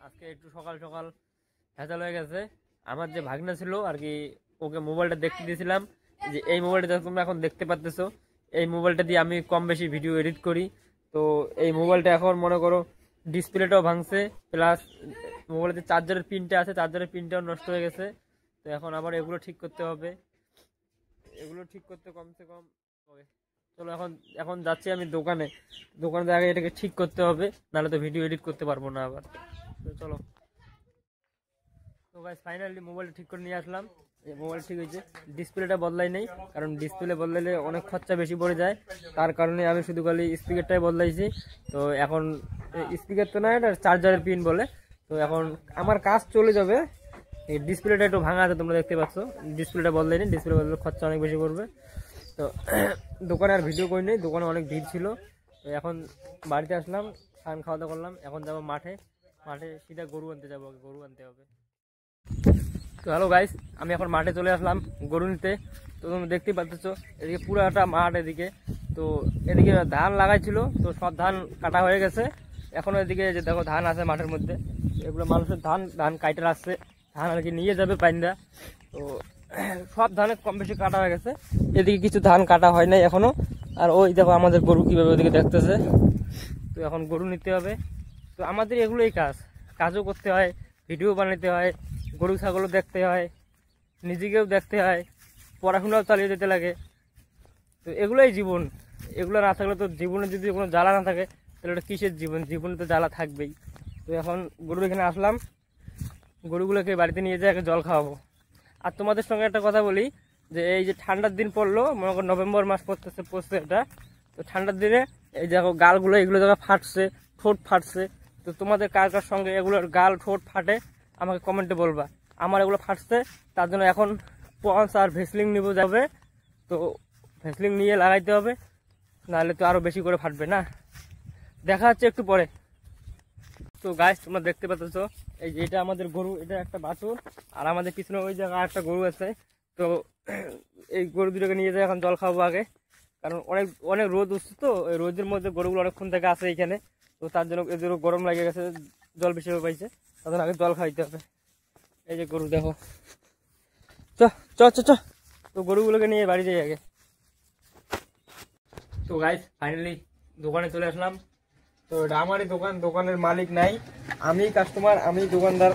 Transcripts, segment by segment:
আজকে একটু সকাল সকাল ভেজাল হয়ে গেছে। আমার যে ভাগনা ছিল আর কি, ওকে মোবাইলটা দেখতে দিয়েছিলাম, যে এই মোবাইলটা তোমরা এখন দেখতে পাচ্তেছো, এই মোবাইলটা দিয়ে আমি কম বেশি ভিডিও এডিট করি। তো এই মোবাইলটা এখন মনে করো ডিসপ্লেটাও ভাঙছে, প্লাস মোবাইলের যে চার্জারের পিনটা আছে, চার্জারের পিনটাও নষ্ট হয়ে গেছে। তো এখন আবার এগুলো ঠিক করতে হবে, এগুলো ঠিক করতে কমসে কম চলো এখন এখন যাচ্ছি আমি দোকানে, দোকানে আগে এটাকে ঠিক করতে হবে, নাহলে তো ভিডিও এডিট করতে পারবো না আবার। তো চলো। তো গাইস ফাইনালি মোবাইলটা ঠিক করে নিয়ে আসলাম, মোবাইল ঠিক হয়েছে। ডিসপ্লেটা বদলাই নেই, কারণ ডিসপ্লে বদলাইলে অনেক খরচা বেশি পড়ে যায়, তার কারণে আমি শুধু খালি স্পিকারটাই বদলাইছি। তো এখন স্পিকার তো না, এটা চার্জারের পিন বলে। তো এখন আমার কাজ চলে যাবে। এই ডিসপ্লেটা একটু ভাঙা আছে, তোমরা দেখতে পাচ্ছ। ডিসপ্লেটা বদলাইনি, ডিসপ্লে বদলালে খরচা অনেক বেশি পড়বে। তো দোকানে আর ভিডিও করি নেই, দোকানে অনেক ভিড় ছিল। তো এখন বাড়িতে আসলাম, খান খাওয়া দাওয়া করলাম, এখন যাবো মাঠে। মাঠে সিধা গরু আনতে যাবো, গরু আনতে হবে। তো হ্যালো গাইস, আমি এখন মাঠে চলে আসলাম গরু নিতে। তো তোমরা দেখতেই পাচ্ছ এদিকে পুরাটা মাঠ এদিকে। তো এদিকে ধান লাগাইছিল, তো সব ধান কাটা হয়ে গেছে। এখন এদিকে যে দেখো ধান আছে মাঠের মধ্যে, এগুলো মানুষের ধান, ধান কাইটে আসছে, ধান আর কি নিয়ে যাবে পাইন্দা। তো সব ধানের কম বেশি কাটা হয়ে গেছে, এদিকে কিছু ধান কাটা হয় নাই এখনো। আর ওই দেখো আমাদের গরু কিভাবে ওদিকে দেখতেছে। তো এখন গরু নিতে হবে। তো আমাদের এগুলোই কাজও করতে হয়, ভিডিও বানাতে হয়, গরু ছাগলও দেখতে হয়, নিজেকেও দেখতে হয়, পড়াশোনাও চালিয়ে যেতে লাগে। তো এগুলোই জীবন, এগুলো না থাকলে তো জীবনে যদি কোনো জ্বালা না থাকে তাহলে ওটা কিসের জীবন, জীবনে তো জ্বালা থাকবেই। তো এখন গরুর এখানে আসলাম, গরুগুলোকে বাড়িতে নিয়ে যেয়ে জল খাওয়াবো। আর তোমাদের সঙ্গে একটা কথা বলি, যে এই যে ঠান্ডার দিন পড়লো, মনে করো নভেম্বর মাস পড়ছে এটা। তো ঠান্ডার দিনে এই দেখো গালগুলো, এগুলো জায়গা ফাটছে, ঠোঁট ফাটছে। তো তোমাদের কার কার সঙ্গে এগুলোর গাল ঠোঁট ফাটে আমাকে কমেন্টে বলবা। আমার এগুলো ফাটছে, তার জন্য এখন পন্স আর ভেসলিন নিব যাবে। তো ভেসলিন নিয়ে লাগাইতে হবে, নাহলে তো আরো বেশি করে ফাটবে না। দেখা হচ্ছে একটু পরে। তো গাইস তোমরা দেখতে পাচ্ছ, এই যে এটা আমাদের গরু, এটা একটা বাছুর, আর আমাদের পিছনে ওই জায়গায় একটা গরু আছে। তো এই গরু দুটোকে নিয়ে যায় এখন জল খাওয়াবো আগে, কারণ অনেক অনেক রোদ উঠছে। তো এই রোদের মধ্যে গরুগুলো অনেকক্ষণ থেকে আছে এখানে, তো তার জন্য এদেরও গরম লাগে গেছে, জল বেশি পাইছে, তার জন্য আগে জল খাইতে হবে। এই যে গরু দেখো, চ চ চ চ। তো গরুগুলোকে নিয়ে বাড়ি যাই আগে। তো গাইস ফাইনালি দোকানে চলে আসলাম। তো এটা আমারই দোকান, দোকানের মালিক নাই, আমি কাস্টমার, আমি দোকানদার।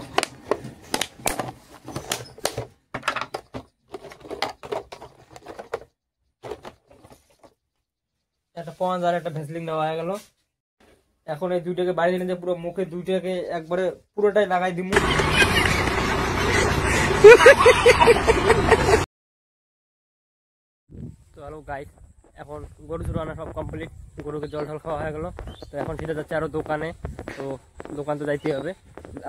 একটা পঞ্চ আর একটা ভেসলিন নেওয়া হয়ে গেল। এখন এই দুইটাকে বাড়ি এনে পুরো মুখে দুইটাকে একবারে পুরোটাই লাগাই দিব। তো হ্যালো গাইস, এখন গরু শুরু আনা সব কমপ্লিট, গরুকে জল ঢল খাওয়া হয়ে গেল। তো এখন সেটা যাচ্ছে আরো দোকানে। তো দোকান তো যাইতে হবে,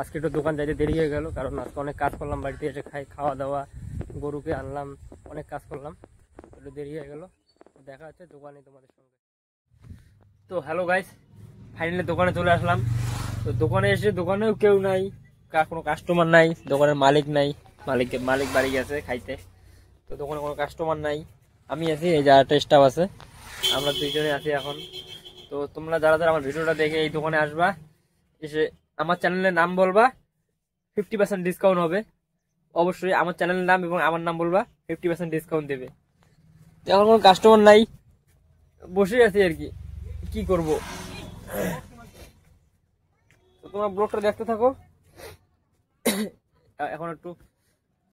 আজকে একটু দোকান যাইতে দেরি হয়ে গেল, কারণ আজকে অনেক কাজ করলাম, বাড়িতে এসে খাওয়া দাওয়া, গরুকে আনলাম, অনেক কাজ করলাম, একটু দেরি হয়ে গেল। দেখা হচ্ছে দোকানে তোমাদের সঙ্গে। তো হ্যালো গাইস, ফাইনালি দোকানে চলে আসলাম। তো দোকানে এসে দোকানেও কেউ নাই, কোনো কাস্টমার নাই, দোকানের মালিক নাই, মালিক বাড়ি গেছে খাইতে। তো দোকানে কোনো কাস্টমার নাই, আমি আছি, এই যে আরেকটা স্টাফ আছে, আমরা দুইজনে আছি এখন। তো তোমরা যারা যারা আমার ভিডিওটা দেখে এই দোকানে আসবা, এসে আমার চ্যানেলের নাম বলবা, 50% ডিসকাউন্ট হবে। অবশ্যই আমার চ্যানেলের নাম এবং আমার নাম বলবা, 50% ডিসকাউন্ট দেবে। এখন কোনো কাস্টমার নাই, বসে আছি আর কি করব। তো তোমরা ব্লগটা দেখতে থাকো। এখন একটু